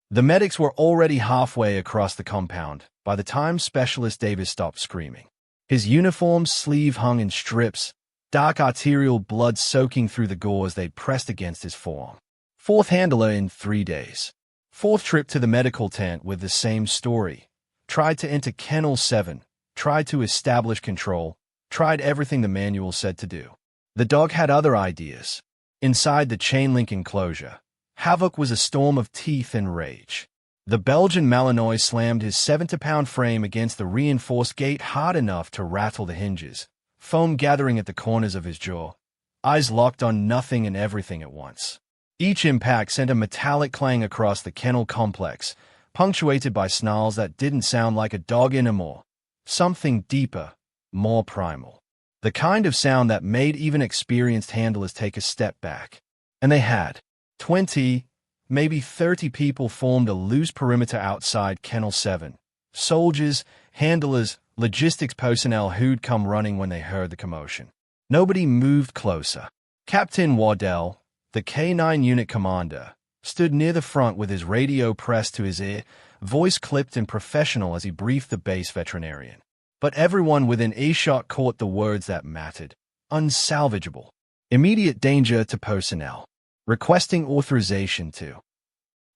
The medics were already halfway across the compound by the time Specialist Davis stopped screaming. His uniform's sleeve hung in strips, dark arterial blood soaking through the gauze they'd pressed against his forearm. Fourth handler in 3 days. Fourth trip to the medical tent with the same story. Tried to enter Kennel 7, tried to establish control, tried everything the manual said to do. The dog had other ideas. Inside the chain-link enclosure, Havoc was a storm of teeth and rage. The Belgian Malinois slammed his 70-pound frame against the reinforced gate hard enough to rattle the hinges, foam gathering at the corners of his jaw, eyes locked on nothing and everything at once. Each impact sent a metallic clang across the kennel complex, punctuated by snarls that didn't sound like a dog anymore. Something deeper, more primal. The kind of sound that made even experienced handlers take a step back. And they had. 20, maybe 30 people formed a loose perimeter outside Kennel 7. Soldiers, handlers, logistics personnel who'd come running when they heard the commotion. Nobody moved closer. Captain Waddell, the K9 unit commander, stood near the front with his radio pressed to his ear, voice clipped and professional as he briefed the base veterinarian. But everyone within earshot caught the words that mattered. Unsalvageable. Immediate danger to personnel. Requesting authorization to.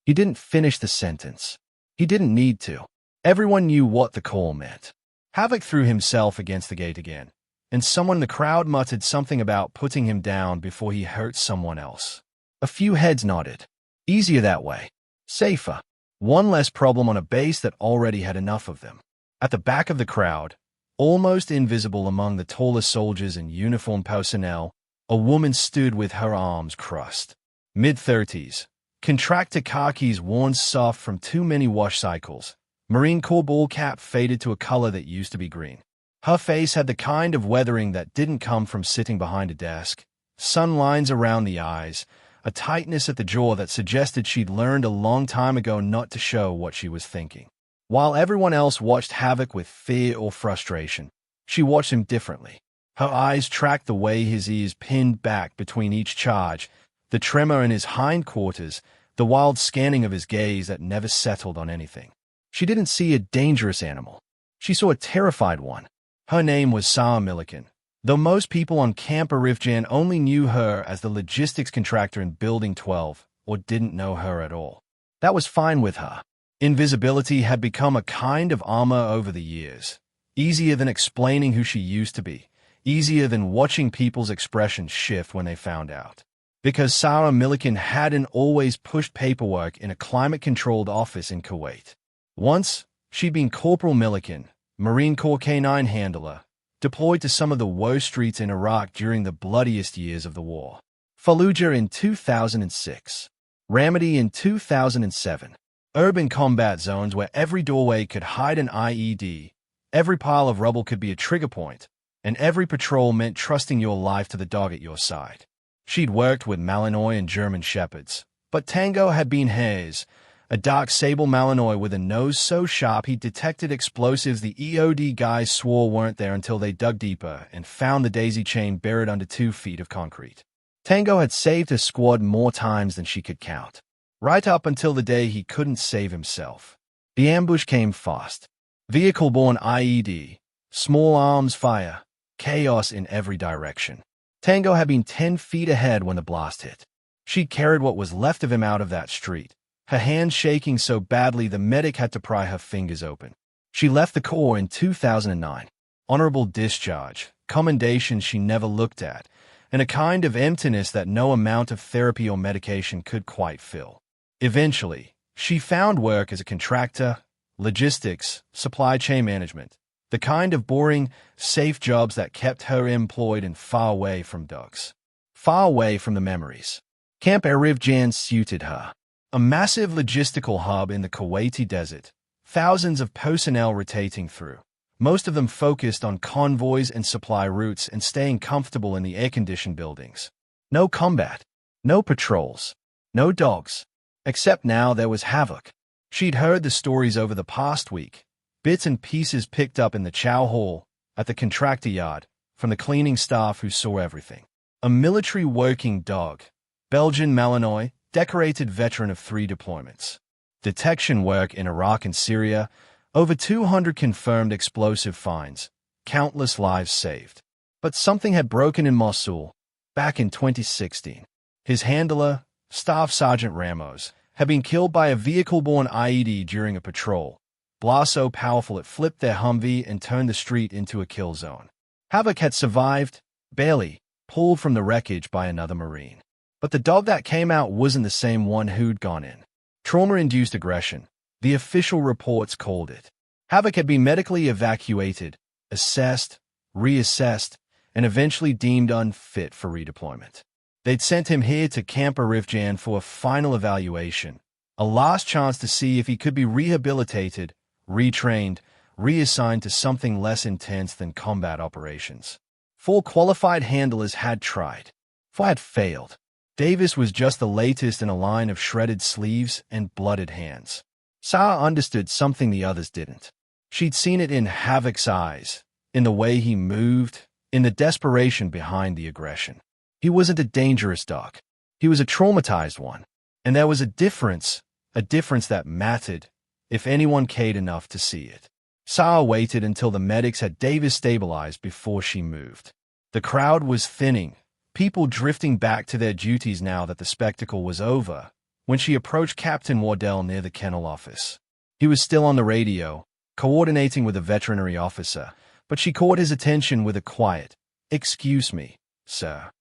He didn't finish the sentence. He didn't need to. Everyone knew what the call meant. Havoc threw himself against the gate again, and someone in the crowd muttered something about putting him down before he hurt someone else. A few heads nodded. Easier that way. Safer. One less problem on a base that already had enough of them. At the back of the crowd, almost invisible among the taller soldiers and uniformed personnel, a woman stood with her arms crossed. Mid-30s, contractor khakis worn soft from too many wash cycles, Marine Corps ball cap faded to a color that used to be green. Her face had the kind of weathering that didn't come from sitting behind a desk, sun lines around the eyes, a tightness at the jaw that suggested she'd learned a long time ago not to show what she was thinking. While everyone else watched Havoc with fear or frustration, she watched him differently. Her eyes tracked the way his ears pinned back between each charge, the tremor in his hindquarters, the wild scanning of his gaze that never settled on anything. She didn't see a dangerous animal. She saw a terrified one. Her name was Sarah Milliken, though most people on Camp Arifjan only knew her as the logistics contractor in Building 12 or didn't know her at all. That was fine with her. Invisibility had become a kind of armor over the years, easier than explaining who she used to be, easier than watching people's expressions shift when they found out. Because Sarah Milliken hadn't always pushed paperwork in a climate-controlled office in Kuwait. Once, she'd been Corporal Milliken, Marine Corps K9 handler, deployed to some of the worst streets in Iraq during the bloodiest years of the war. Fallujah in 2006, Ramadi in 2007. Urban combat zones where every doorway could hide an IED, every pile of rubble could be a trigger point, and every patrol meant trusting your life to the dog at your side. She'd worked with Malinois and German Shepherds, but Tango had been hers, a dark sable Malinois with a nose so sharp he'd detected explosives the EOD guys swore weren't there until they dug deeper and found the daisy chain buried under 2 feet of concrete. Tango had saved his squad more times than she could count. Right up until the day he couldn't save himself. The ambush came fast. Vehicle-borne IED, small arms fire, chaos in every direction. Tango had been 10 feet ahead when the blast hit. She carried what was left of him out of that street, her hands shaking so badly the medic had to pry her fingers open. She left the Corps in 2009. Honorable discharge, commendation she never looked at, and a kind of emptiness that no amount of therapy or medication could quite fill. Eventually, she found work as a contractor, logistics, supply chain management, the kind of boring, safe jobs that kept her employed and far away from dogs. Far away from the memories. Camp Arifjan suited her. A massive logistical hub in the Kuwaiti desert, thousands of personnel rotating through, most of them focused on convoys and supply routes and staying comfortable in the air-conditioned buildings. No combat, no patrols, no dogs. Except now there was Havoc. She'd heard the stories over the past week, bits and pieces picked up in the chow hall, at the contractor yard, from the cleaning staff who saw everything. A military working dog, Belgian Malinois, decorated veteran of 3 deployments. detection work in Iraq and Syria, over 200 confirmed explosive finds, countless lives saved. But something had broken in Mosul back in 2016. His handler, Staff Sergeant Ramos, had been killed by a vehicle-borne IED during a patrol. Blast so powerful it flipped their Humvee and turned the street into a kill zone. Havoc had survived, barely, pulled from the wreckage by another Marine. But the dog that came out wasn't the same one who'd gone in. Trauma-induced aggression, the official reports called it. Havoc had been medically evacuated, assessed, reassessed, and eventually deemed unfit for redeployment. They'd sent him here to Camp Arifjan for a final evaluation, a last chance to see if he could be rehabilitated, retrained, reassigned to something less intense than combat operations. 4 qualified handlers had tried. 4 had failed. Davis was just the latest in a line of shredded sleeves and blooded hands. Sarah understood something the others didn't. She'd seen it in Havoc's eyes, in the way he moved, in the desperation behind the aggression. He wasn't a dangerous dog. He was a traumatized one. And there was a difference that mattered, if anyone cared enough to see it. Sarah waited until the medics had Davis stabilized before she moved. The crowd was thinning, people drifting back to their duties now that the spectacle was over, when she approached Captain Wardell near the kennel office. He was still on the radio, coordinating with a veterinary officer, but she caught his attention with a quiet, "Excuse me, sir."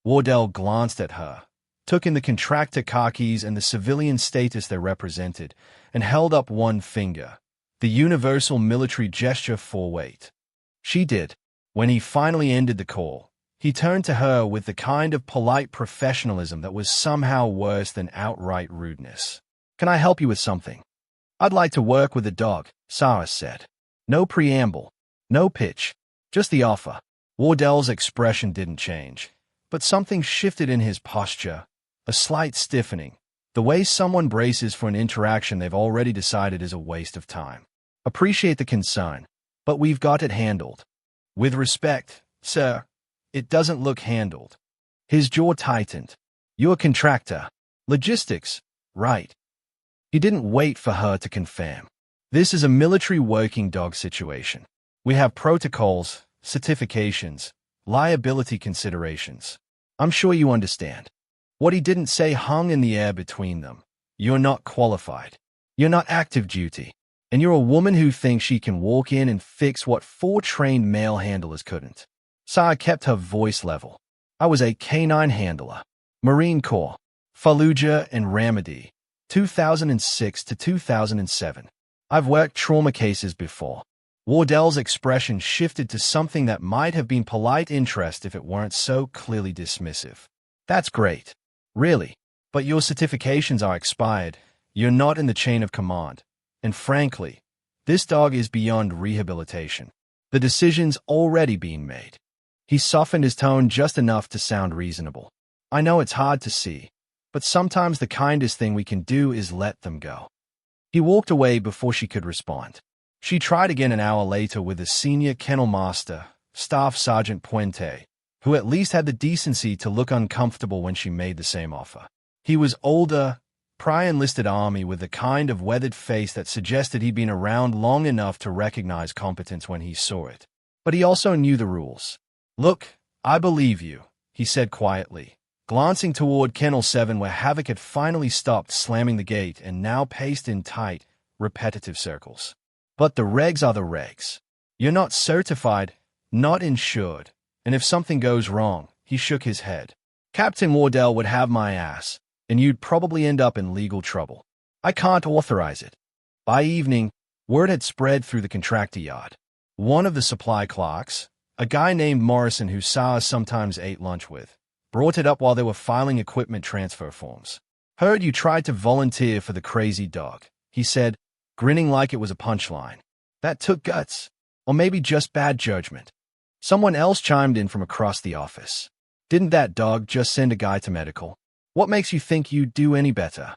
Wardell glanced at her, took in the contractor khakis and the civilian status they represented, and held up one finger, the universal military gesture for wait. She did. When he finally ended the call, he turned to her with the kind of polite professionalism that was somehow worse than outright rudeness. "Can I help you with something?" "I'd like to work with the dog," Sarah said. No preamble, no pitch, just the offer. Wardell's expression didn't change, but something shifted in his posture, a slight stiffening, the way someone braces for an interaction they've already decided is a waste of time. "Appreciate the concern, but we've got it handled." "With respect, sir, it doesn't look handled." His jaw tightened. "You're a contractor. Logistics, right?" He didn't wait for her to confirm. "This is a military working dog situation. We have protocols, certifications, liability considerations. I'm sure you understand." What he didn't say hung in the air between them. "You're not qualified. You're not active duty. And you're a woman who thinks she can walk in and fix what 4 trained male handlers couldn't." Sarah kept her voice level. "I was a K9 handler. Marine Corps. Fallujah and Ramadi. 2006 to 2007. I've worked trauma cases before." Wardell's expression shifted to something that might have been polite interest if it weren't so clearly dismissive. "That's great. Really. But your certifications are expired. You're not in the chain of command. And frankly, this dog is beyond rehabilitation. The decision's already been made." He softened his tone just enough to sound reasonable. "I know it's hard to see, but sometimes the kindest thing we can do is let them go." He walked away before she could respond. She tried again an hour later with the senior kennel master, Staff Sergeant Puente, who at least had the decency to look uncomfortable when she made the same offer. He was older, prior-enlisted Army with the kind of weathered face that suggested he'd been around long enough to recognize competence when he saw it. But he also knew the rules. "Look, I believe you," he said quietly, glancing toward Kennel 7 where Havoc had finally stopped slamming the gate and now paced in tight, repetitive circles. "But the regs are the regs. You're not certified, not insured, and if something goes wrong," he shook his head, "Captain Wardell would have my ass, and you'd probably end up in legal trouble. I can't authorize it." By evening, word had spread through the contractor yard. One of the supply clerks, a guy named Morrison who Sarah sometimes ate lunch with, brought it up while they were filing equipment transfer forms. "Heard you tried to volunteer for the crazy dog," he said, grinning like it was a punchline. "That took guts, or maybe just bad judgment." Someone else chimed in from across the office. "Didn't that dog just send a guy to medical? What makes you think you'd do any better?"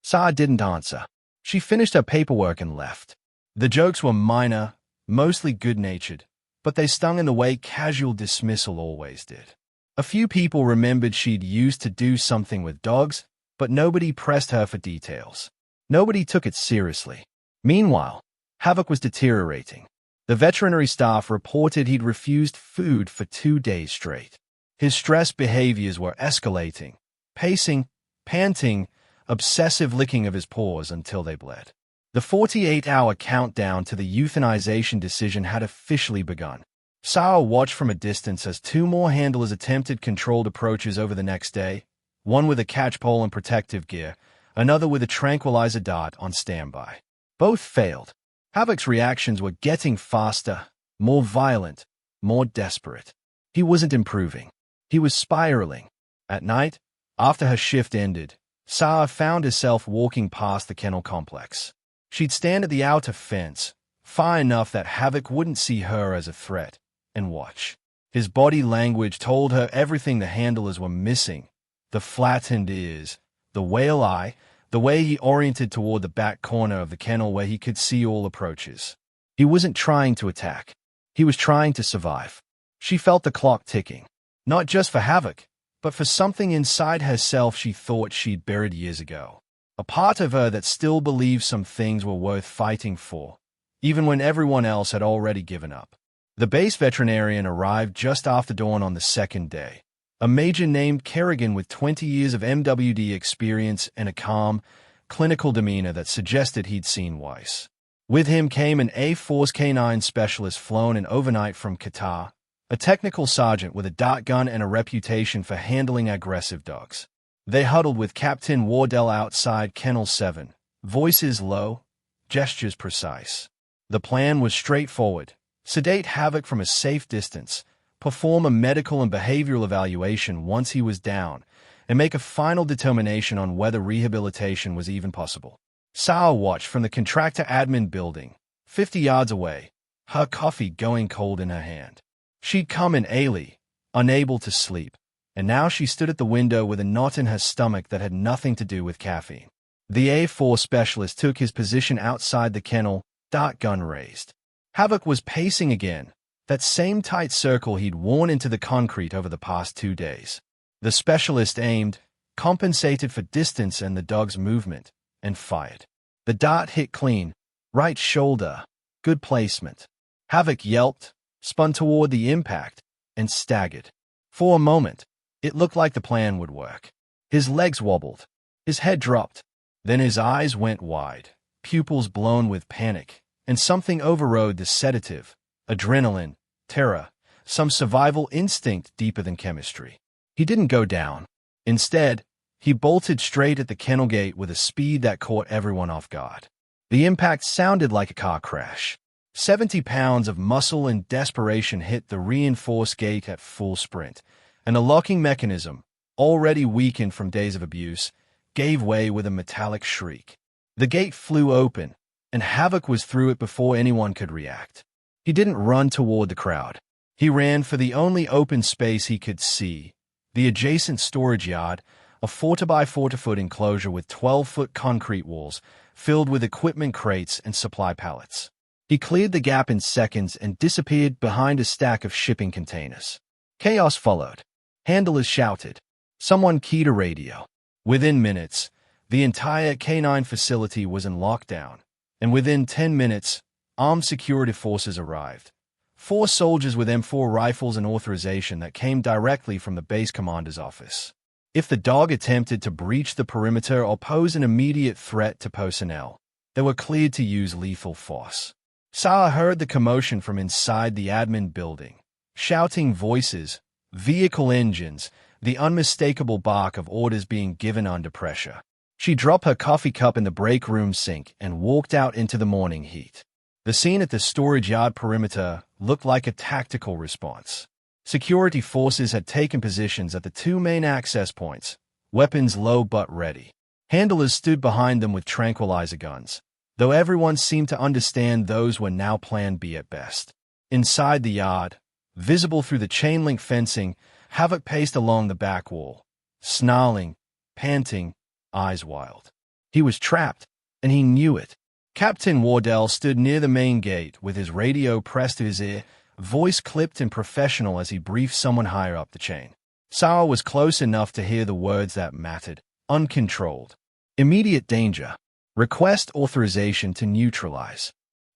Sarah didn't answer. She finished her paperwork and left. The jokes were minor, mostly good-natured, but they stung in the way casual dismissal always did. A few people remembered she'd used to do something with dogs, but nobody pressed her for details. Nobody took it seriously. Meanwhile, Havoc was deteriorating. The veterinary staff reported he'd refused food for 2 days straight. His stress behaviors were escalating, pacing, panting, obsessive licking of his paws until they bled. The 48-hour countdown to the euthanization decision had officially begun. Sarah watched from a distance as 2 more handlers attempted controlled approaches over the next day, one with a catchpole and protective gear, another with a tranquilizer dart on standby. Both failed. Havoc's reactions were getting faster, more violent, more desperate. He wasn't improving. He was spiraling. At night, after her shift ended, Sarah found herself walking past the kennel complex. She'd stand at the outer fence, far enough that Havoc wouldn't see her as a threat, and watch. His body language told her everything the handlers were missing: the flattened ears, the whale eye, the way he oriented toward the back corner of the kennel where he could see all approaches. He wasn't trying to attack. He was trying to survive. She felt the clock ticking, not just for Havoc, but for something inside herself she thought she'd buried years ago. A part of her that still believed some things were worth fighting for, even when everyone else had already given up. The base veterinarian arrived just after dawn on the second day. A major named Kerrigan with 20 years of MWD experience and a calm, clinical demeanor that suggested he'd seen Weiss. With him came an A-Force K9 specialist flown in overnight from Qatar, a technical sergeant with a dart gun and a reputation for handling aggressive dogs. They huddled with Captain Wardell outside Kennel 7, voices low, gestures precise. The plan was straightforward: sedate Havoc from a safe distance, perform a medical and behavioral evaluation once he was down, and make a final determination on whether rehabilitation was even possible. Sarah watched from the contractor admin building, 50 yards away, her coffee going cold in her hand. She'd come in early, unable to sleep, and now she stood at the window with a knot in her stomach that had nothing to do with caffeine. The A4 specialist took his position outside the kennel, dart gun raised. Havoc was pacing again, that same tight circle he'd worn into the concrete over the past 2 days. The specialist aimed, compensated for distance and the dog's movement, and fired. The dart hit clean, right shoulder, good placement. Havoc yelped, spun toward the impact, and staggered. For a moment, it looked like the plan would work. His legs wobbled, his head dropped, then his eyes went wide, pupils blown with panic, and something overrode the sedative: adrenaline, terror, some survival instinct deeper than chemistry. He didn't go down. Instead, he bolted straight at the kennel gate with a speed that caught everyone off guard. The impact sounded like a car crash. 70 pounds of muscle and desperation hit the reinforced gate at full sprint, and the locking mechanism, already weakened from days of abuse, gave way with a metallic shriek. The gate flew open, and Havoc was through it before anyone could react. He didn't run toward the crowd. He ran for the only open space he could see: the adjacent storage yard, a 4x4 enclosure with 12-foot concrete walls filled with equipment crates and supply pallets. He cleared the gap in seconds and disappeared behind a stack of shipping containers. Chaos followed. Handlers shouted. Someone keyed a radio. Within minutes, the entire K9 facility was in lockdown, and within 10 minutes, armed security forces arrived. 4 soldiers with M4 rifles and authorization that came directly from the base commander's office. If the dog attempted to breach the perimeter or pose an immediate threat to personnel, they were cleared to use lethal force. Sarah heard the commotion from inside the admin building: shouting voices, vehicle engines, the unmistakable bark of orders being given under pressure. She dropped her coffee cup in the break room sink and walked out into the morning heat. The scene at the storage yard perimeter looked like a tactical response. Security forces had taken positions at the 2 main access points, weapons low but ready. Handlers stood behind them with tranquilizer guns, though everyone seemed to understand those were now Plan B at best. Inside the yard, visible through the chain-link fencing, Havoc paced along the back wall, snarling, panting, eyes wild. He was trapped, and he knew it. Captain Wardell stood near the main gate with his radio pressed to his ear, voice clipped and professional as he briefed someone higher up the chain. Sarah was close enough to hear the words that mattered: uncontrolled. Immediate danger. Request authorization to neutralize.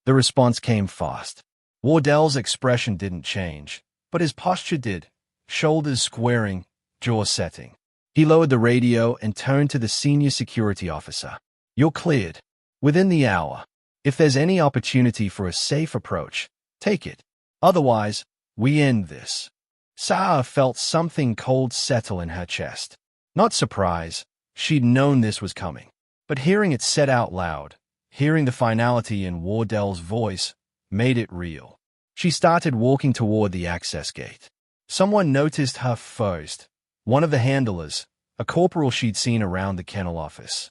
The response came fast. Wardell's expression didn't change, but his posture did, shoulders squaring, jaw setting. He lowered the radio and turned to the senior security officer. You're cleared. Within the hour. If there's any opportunity for a safe approach, take it. Otherwise, we end this. Sarah felt something cold settle in her chest. Not surprise. She'd known this was coming. But hearing it said out loud, hearing the finality in Wardell's voice, made it real. She started walking toward the access gate. Someone noticed her first. One of the handlers, a corporal she'd seen around the kennel office.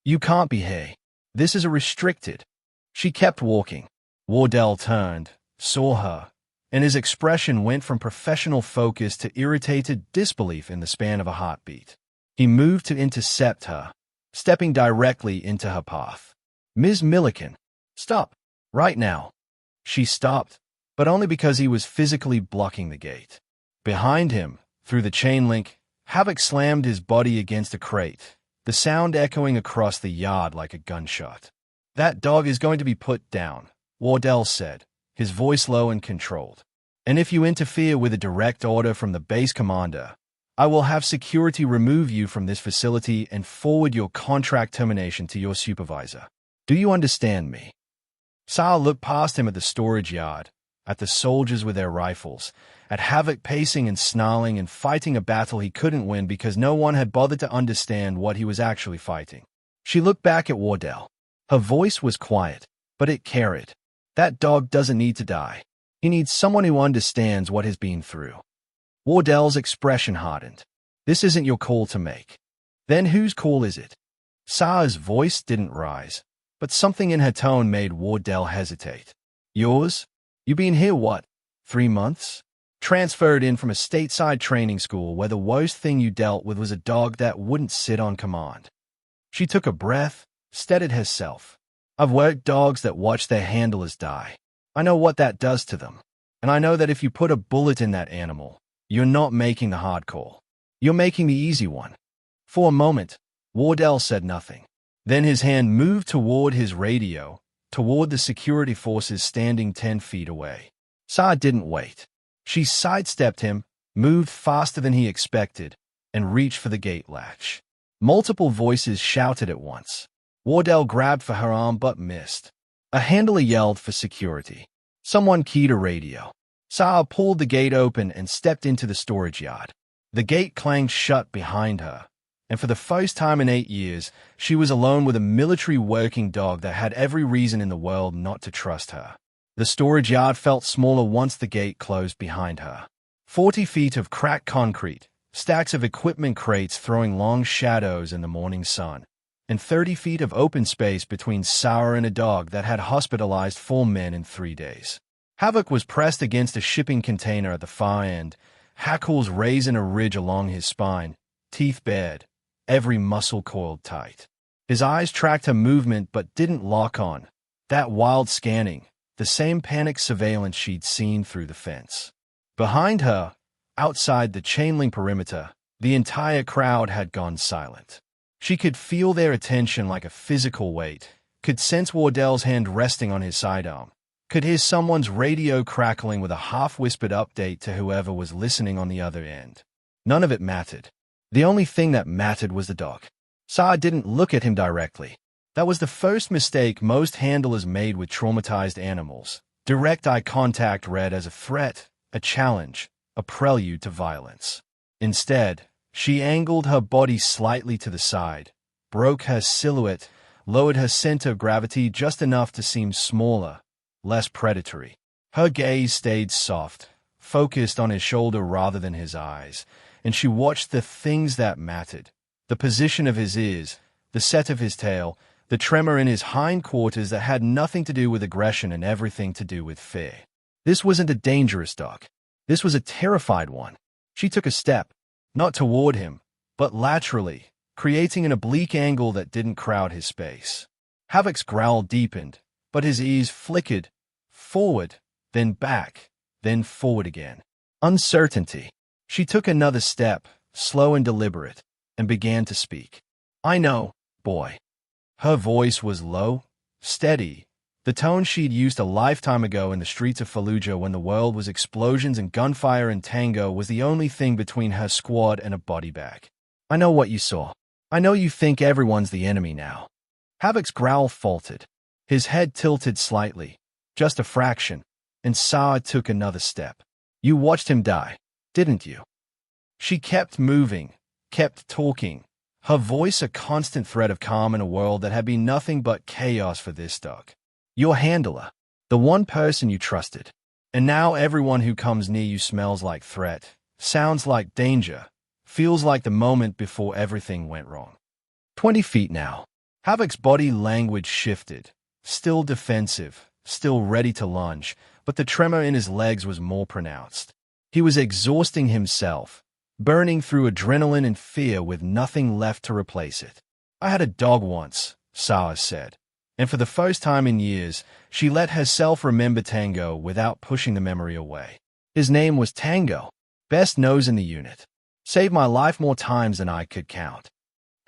You can't be here. This is a restricted. She kept walking. Wardell turned, saw her, and his expression went from professional focus to irritated disbelief in the span of a heartbeat. He moved to intercept her, stepping directly into her path. Ms. Milliken, stop, right now. She stopped, but only because he was physically blocking the gate. Behind him, through the chain link, Havoc slammed his body against a crate, the sound echoing across the yard like a gunshot. That dog is going to be put down, Wardell said, his voice low and controlled. And if you interfere with a direct order from the base commander, I will have security remove you from this facility and forward your contract termination to your supervisor. Do you understand me? Sarah looked past him at the storage yard, at the soldiers with their rifles, at Havoc pacing and snarling and fighting a battle he couldn't win because no one had bothered to understand what he was actually fighting. She looked back at Wardell. Her voice was quiet, but it carried. That dog doesn't need to die. He needs someone who understands what he's been through. Wardell's expression hardened. This isn't your call to make. Then whose call is it? Sarah's voice didn't rise, but something in her tone made Wardell hesitate. Yours? You been here what, 3 months? Transferred in from a stateside training school where the worst thing you dealt with was a dog that wouldn't sit on command. She took a breath, steadied herself. I've worked dogs that watch their handlers die. I know what that does to them. And I know that if you put a bullet in that animal, you're not making the hard call. You're making the easy one. For a moment, Wardell said nothing. Then his hand moved toward his radio, toward the security forces standing 10 feet away. Sarah didn't wait. She sidestepped him, moved faster than he expected, and reached for the gate latch. Multiple voices shouted at once. Wardell grabbed for her arm but missed. A handler yelled for security. Someone keyed a radio. Sarah pulled the gate open and stepped into the storage yard. The gate clanged shut behind her, and for the first time in 8 years, she was alone with a military working dog that had every reason in the world not to trust her. The storage yard felt smaller once the gate closed behind her. 40 feet of cracked concrete, stacks of equipment crates throwing long shadows in the morning sun, and 30 feet of open space between Sarah and a dog that had hospitalized 4 men in 3 days. Havoc was pressed against a shipping container at the far end, hackles raising a ridge along his spine, teeth bared, every muscle coiled tight. His eyes tracked her movement but didn't lock on. That wild scanning, the same panicked surveillance she'd seen through the fence. Behind her, outside the chain-link perimeter, the entire crowd had gone silent. She could feel their attention like a physical weight, could sense Wardell's hand resting on his sidearm, could hear someone's radio crackling with a half-whispered update to whoever was listening on the other end. None of it mattered. The only thing that mattered was the dog. Sarah didn't look at him directly. That was the first mistake most handlers made with traumatized animals. Direct eye contact read as a threat, a challenge, a prelude to violence. Instead, she angled her body slightly to the side, broke her silhouette, lowered her center of gravity just enough to seem smaller, less predatory. Her gaze stayed soft, focused on his shoulder rather than his eyes, and she watched the things that mattered. The position of his ears, the set of his tail, the tremor in his hindquarters that had nothing to do with aggression and everything to do with fear. This wasn't a dangerous dog. This was a terrified one. She took a step, not toward him, but laterally, creating an oblique angle that didn't crowd his space. Havoc's growl deepened, but his ears flickered, forward, then back, then forward again. Uncertainty. She took another step, slow and deliberate, and began to speak. I know, boy. Her voice was low, steady, the tone she'd used a lifetime ago in the streets of Fallujah when the world was explosions and gunfire, and Tango was the only thing between her squad and a body bag. "I know what you saw. I know you think everyone's the enemy now." Havoc's growl faltered. His head tilted slightly, just a fraction, and Sarah took another step. "You watched him die, didn't you?" She kept moving, kept talking, her voice a constant thread of calm in a world that had been nothing but chaos for this dog. "Your handler, the one person you trusted. And now everyone who comes near you smells like threat, sounds like danger, feels like the moment before everything went wrong." 20 feet now. Havoc's body language shifted, still defensive, still ready to lunge, but the tremor in his legs was more pronounced. He was exhausting himself, burning through adrenaline and fear with nothing left to replace it. "I had a dog once," Sarah said, and for the first time in years, she let herself remember Tango without pushing the memory away. "His name was Tango, best nose in the unit. Saved my life more times than I could count."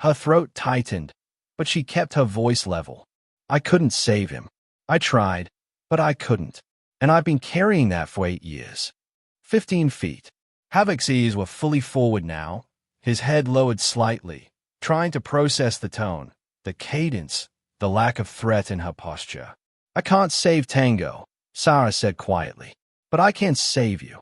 Her throat tightened, but she kept her voice level. "I couldn't save him. I tried, but I couldn't. And I've been carrying that for 8 years. 15 feet. Havoc's ears were fully forward now, his head lowered slightly, trying to process the tone, the cadence, the lack of threat in her posture. "I can't save Tango," Sarah said quietly, "but I can save you."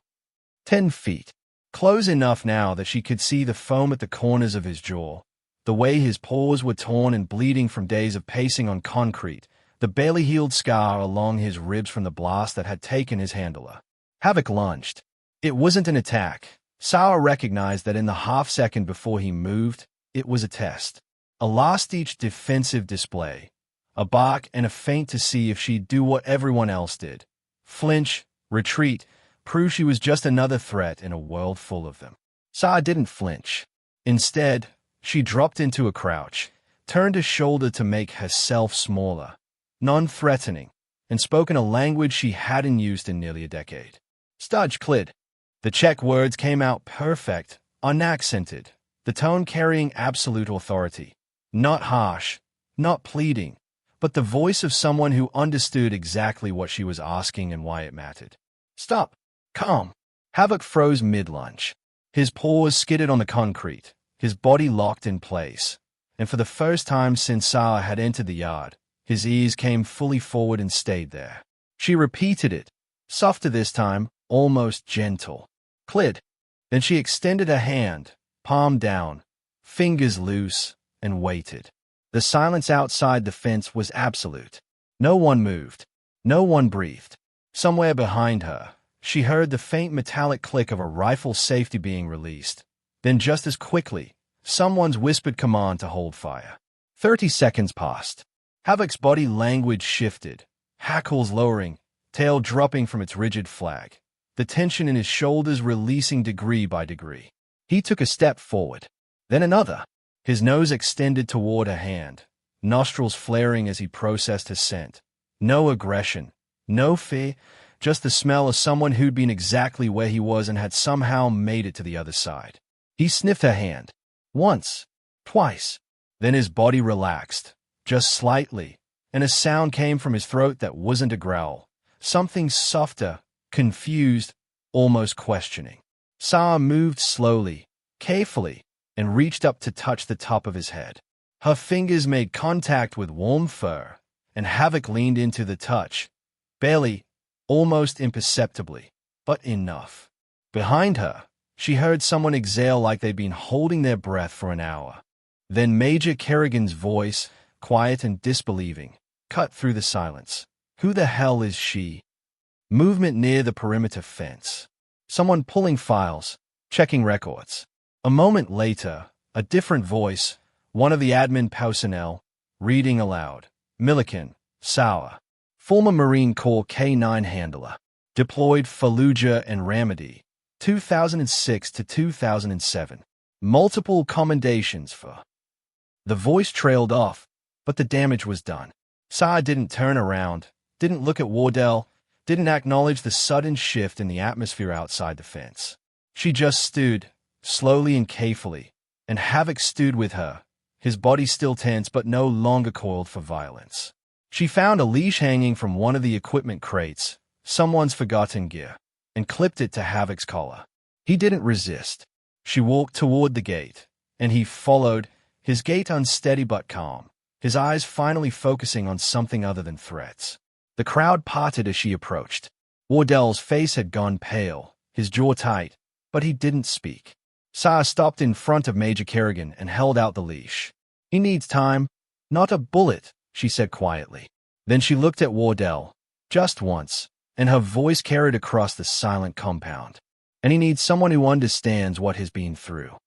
10 feet. Close enough now that she could see the foam at the corners of his jaw, the way his paws were torn and bleeding from days of pacing on concrete, the barely healed scar along his ribs from the blast that had taken his handler. Havoc lunged. It wasn't an attack. Sarah recognized that in the half-second before he moved, it was a test. A last-ditch defensive display. A bark and a feint to see if she'd do what everyone else did. Flinch, retreat, prove she was just another threat in a world full of them. Sarah didn't flinch. Instead, she dropped into a crouch, turned a shoulder to make herself smaller, non-threatening, and spoke in a language she hadn't used in nearly a decade. "Studge Clid." The Czech words came out perfect, unaccented, the tone carrying absolute authority. Not harsh, not pleading, but the voice of someone who understood exactly what she was asking and why it mattered. "Stop. Calm." Havoc froze mid-lunge. His paws skidded on the concrete, his body locked in place, and for the first time since Sarah had entered the yard, his ears came fully forward and stayed there. She repeated it, softer this time, almost gentle. "Clid." Then she extended a hand, palm down, fingers loose, and waited. The silence outside the fence was absolute. No one moved. No one breathed. Somewhere behind her, she heard the faint metallic click of a rifle safety being released. Then just as quickly, someone's whispered command to hold fire. 30 seconds passed. Havoc's body language shifted, hackles lowering, tail dropping from its rigid flag, the tension in his shoulders releasing degree by degree. He took a step forward, then another, his nose extended toward her hand, nostrils flaring as he processed her scent. No aggression, no fear, just the smell of someone who'd been exactly where he was and had somehow made it to the other side. He sniffed her hand. Once, twice. Then his body relaxed, just slightly, and a sound came from his throat that wasn't a growl. Something softer, confused, almost questioning. Sarah moved slowly, carefully, and reached up to touch the top of his head. Her fingers made contact with warm fur, and Havoc leaned into the touch, barely, almost imperceptibly, but enough. Behind her, she heard someone exhale like they'd been holding their breath for an hour. Then Major Kerrigan's voice, quiet and disbelieving, cut through the silence. "Who the hell is she?" Movement near the perimeter fence. Someone pulling files, checking records. A moment later, a different voice, one of the admin personnel, reading aloud. "Milliken, Sauer, former Marine Corps K-9 handler, deployed Fallujah and Ramadi, 2006 to 2007. Multiple commendations for..." The voice trailed off, but the damage was done. Sarah didn't turn around, didn't look at Wardell, didn't acknowledge the sudden shift in the atmosphere outside the fence. She just stood, slowly and carefully, and Havoc stood with her, his body still tense but no longer coiled for violence. She found a leash hanging from one of the equipment crates, someone's forgotten gear, and clipped it to Havoc's collar. He didn't resist. She walked toward the gate, and he followed, his gait unsteady but calm, his eyes finally focusing on something other than threats. The crowd parted as she approached. Wardell's face had gone pale, his jaw tight, but he didn't speak. Sarah stopped in front of Major Kerrigan and held out the leash. "He needs time, not a bullet," she said quietly. Then she looked at Wardell, just once, and her voice carried across the silent compound. "And he needs someone who understands what he's been through."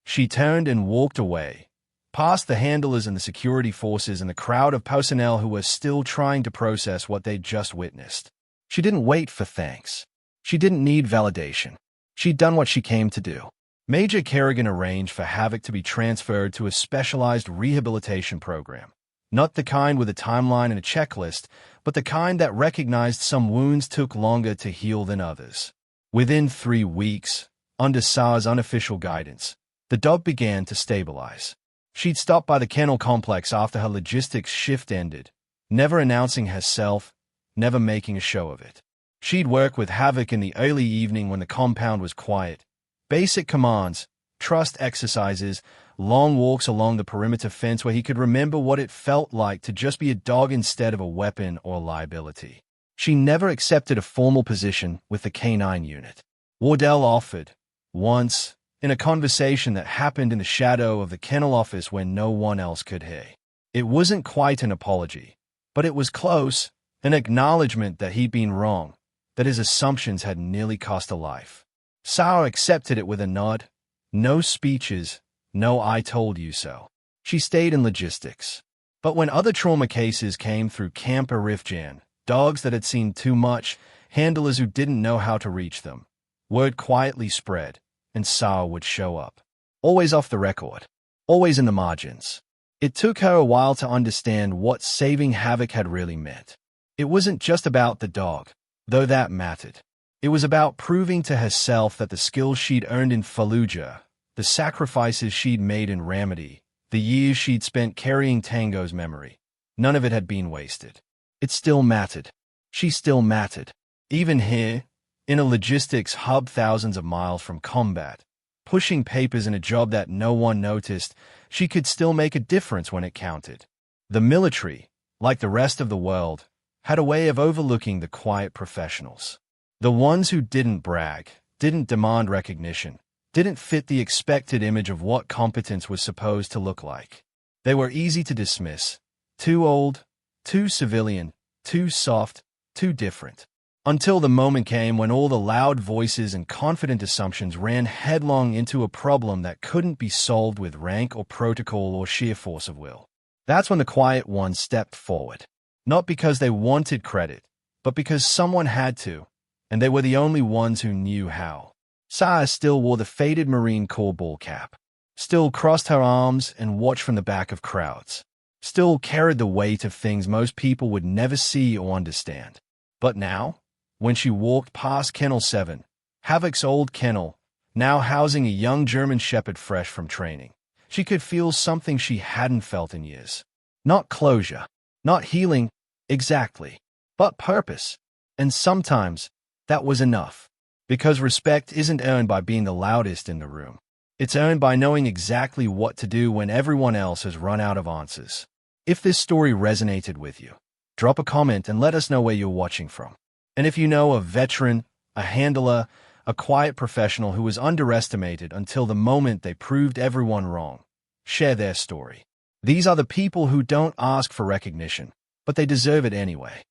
She turned and walked away, past the handlers and the security forces and the crowd of personnel who were still trying to process what they'd just witnessed. She didn't wait for thanks. She didn't need validation. She'd done what she came to do. Major Kerrigan arranged for Havoc to be transferred to a specialized rehabilitation program. Not the kind with a timeline and a checklist, but the kind that recognized some wounds took longer to heal than others. Within 3 weeks, under Sarah's unofficial guidance, the dog began to stabilize. She'd stopped by the kennel complex after her logistics shift ended, never announcing herself, never making a show of it. She'd work with Havoc in the early evening when the compound was quiet. Basic commands, trust exercises, long walks along the perimeter fence where he could remember what it felt like to just be a dog instead of a weapon or a liability. She never accepted a formal position with the K-9 unit. Wardell offered, once, in a conversation that happened in the shadow of the kennel office when no one else could hear. It wasn't quite an apology, but it was close, an acknowledgement that he'd been wrong, that his assumptions had nearly cost a life. Sarah accepted it with a nod. No speeches, no "I told you so." She stayed in logistics. But when other trauma cases came through Camp Arifjan, dogs that had seen too much, handlers who didn't know how to reach them, word quietly spread, and Sarah would show up. Always off the record, always in the margins. It took her a while to understand what saving Havoc had really meant. It wasn't just about the dog, though that mattered. It was about proving to herself that the skills she'd earned in Fallujah, the sacrifices she'd made in Ramadi, the years she'd spent carrying Tango's memory, none of it had been wasted. It still mattered. She still mattered. Even here, in a logistics hub thousands of miles from combat, pushing papers in a job that no one noticed, she could still make a difference when it counted. The military, like the rest of the world, had a way of overlooking the quiet professionals. The ones who didn't brag, didn't demand recognition, didn't fit the expected image of what competence was supposed to look like. They were easy to dismiss. Too old, too civilian, too soft, too different. Until the moment came when all the loud voices and confident assumptions ran headlong into a problem that couldn't be solved with rank or protocol or sheer force of will. That's when the quiet ones stepped forward. Not because they wanted credit, but because someone had to, and they were the only ones who knew how. Sarah still wore the faded Marine Corps ball cap, still crossed her arms and watched from the back of crowds, still carried the weight of things most people would never see or understand. But now, when she walked past Kennel 7, Havoc's old kennel, now housing a young German Shepherd fresh from training, she could feel something she hadn't felt in years. Not closure, not healing, exactly, but purpose. And sometimes, that was enough. Because respect isn't earned by being the loudest in the room. It's earned by knowing exactly what to do when everyone else has run out of answers. If this story resonated with you, drop a comment and let us know where you're watching from. And if you know a veteran, a handler, a quiet professional who was underestimated until the moment they proved everyone wrong, share their story. These are the people who don't ask for recognition, but they deserve it anyway.